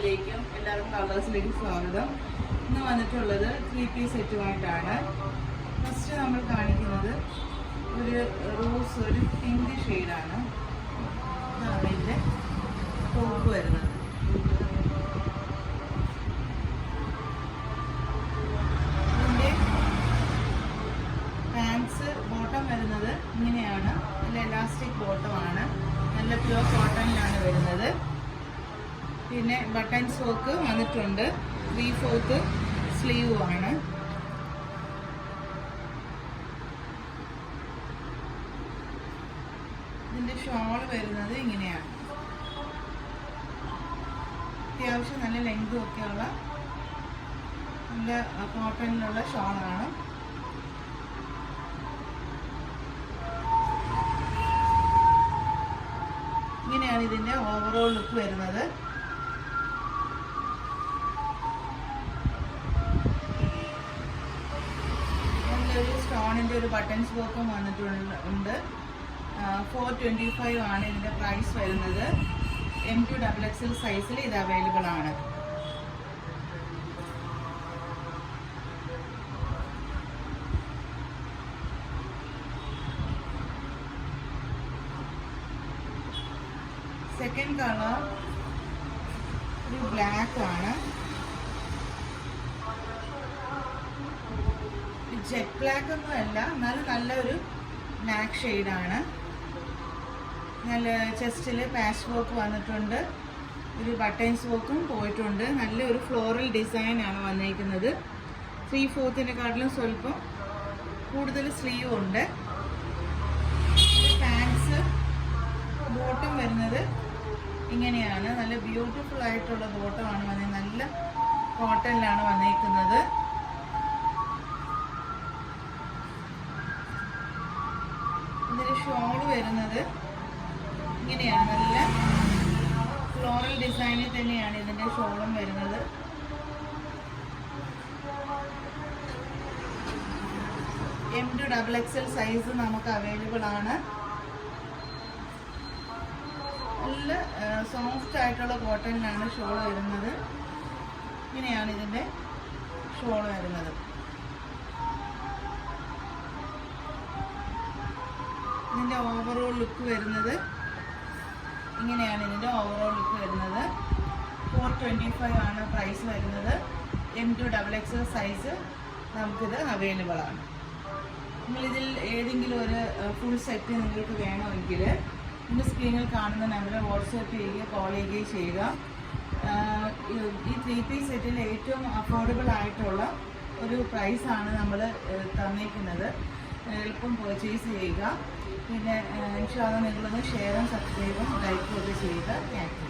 അസ്സലാമലൈക്കും. എല്ലാവർക്കും കളേഴ്സിലേക്ക് സ്വാഗതം. ഇന്ന് വന്നിട്ടുള്ളത് 3-piece സെറ്റുമായിട്ടാണ്. ഫസ്റ്റ് നമ്മൾ കാണിക്കുന്നത് ഒരു റോസ്, ഒരു പിങ്ക് ഷെയ്ഡാണ്. ഇതാണ് ഇതിൻ്റെ ടോപ്പ് വരുന്നത്. ഇതിൻ്റെ പാൻസ് ബോട്ടം വരുന്നത് ഇങ്ങനെയാണ്. നല്ല എലാസ്റ്റിക് ബോട്ടമാണ്. നല്ല പ്യുവർ കോട്ടണിലാണ് വരുന്നത്. പിന്നെ ബട്ടൺസ് വർക്ക് വന്നിട്ടുണ്ട്. 3/4 സ്ലീവ് ആണ്. ഇതിൻ്റെ ഷോൾ വരുന്നത് ഇങ്ങനെയാണ്. അത്യാവശ്യം നല്ല ലെങ്തും ഒക്കെയുള്ള നല്ല കോട്ടണിലുള്ള ഷോളാണ്. ഇങ്ങനെയാണ് ഇതിൻ്റെ ഓവറോൾ ലുക്ക് വരുന്നത്. നല്ലൊരു സ്റ്റോണിൻ്റെ ഒരു ബട്ടൺസ് വർക്കും വന്നിട്ടുണ്ട്. 425 ആണ് ഇതിൻ്റെ പ്രൈസ് വരുന്നത്. M2XXL സൈസിൽ ഇത് അവൈലബിൾ ആണ്. സെക്കൻഡ് കളർ ഒരു ബ്ലാക്ക് ആണ്. ജെറ്റ് ബ്ലാക്ക് ഒന്നും അല്ല, എന്നാലും നല്ലൊരു ബ്ലാക്ക് ഷെയ്ഡാണ്. നല്ല ചെസ്റ്റിൽ പാച്ച് വർക്ക് വന്നിട്ടുണ്ട്. ഒരു ബട്ടൺസ് വർക്കും പോയിട്ടുണ്ട്. നല്ലൊരു ഫ്ലോറൽ ഡിസൈനാണ് വന്നിരിക്കുന്നത്. 3/4 സ്വല്പം കൂടുതൽ സ്ലീവ് ഉണ്ട്. പാൻസ് ബോട്ടം വരുന്നത് ഇങ്ങനെയാണ്. നല്ല ബ്യൂട്ടിഫുൾ ആയിട്ടുള്ള ബോട്ടമാണ് വന്നത്. നല്ല കോട്ടണിലാണ് വന്നിരിക്കുന്നത്. ഇതിൻ്റെ ഷോൾ വരുന്നത് ഇങ്ങനെയാണ്. നല്ല ഫ്ലോറൽ ഡിസൈനിൽ തന്നെയാണ് ഇതിൻ്റെ ഷോളും വരുന്നത്. M2XXL സൈസ് നമുക്ക് അവൈലബിൾ ആണ്. നല്ല സോഫ്റ്റ് ആയിട്ടുള്ള കോട്ടണിലാണ് ഷോൾ വരുന്നത്. ഇങ്ങനെയാണ് ഇതിൻ്റെ ഷോൾ വരുന്നത്. ഇതിൻ്റെ ഓവറോൾ ലുക്ക് വരുന്നത് ഇങ്ങനെയാണ്. ഇതിൻ്റെ ഓവറോൾ ലുക്ക് വരുന്നത് 425 ആണ് പ്രൈസ് വരുന്നത്. M2XXL സൈസ് നമുക്കിത് അവൈലബിൾ ആണ്. നിങ്ങളിതിൽ ഏതെങ്കിലും ഒരു ഫുൾ സെറ്റ് നിങ്ങൾക്ക് വേണമെങ്കിൽ ഇന്ന് സ്ക്രീനിൽ കാണുന്ന നമ്പറിൽ വാട്സാപ്പ് ചെയ്യുകയോ കോൾ ചെയ്യുകയോ ചെയ്യുക. ഈ 3-piece സെറ്റിൽ ഏറ്റവും അഫോർഡബിൾ ആയിട്ടുള്ള ഒരു പ്രൈസാണ് നമ്മൾ തന്നിരിക്കുന്നത്. എളുപ്പം പർച്ചേസ് ചെയ്യുക. പിന്നെ ഇൻഷാ അല്ലാഹ് നിങ്ങളൊന്ന് ഷെയറും സബ്സ്ക്രൈബും ലൈക്കും ഒക്കെ ചെയ്യുക. Thank you.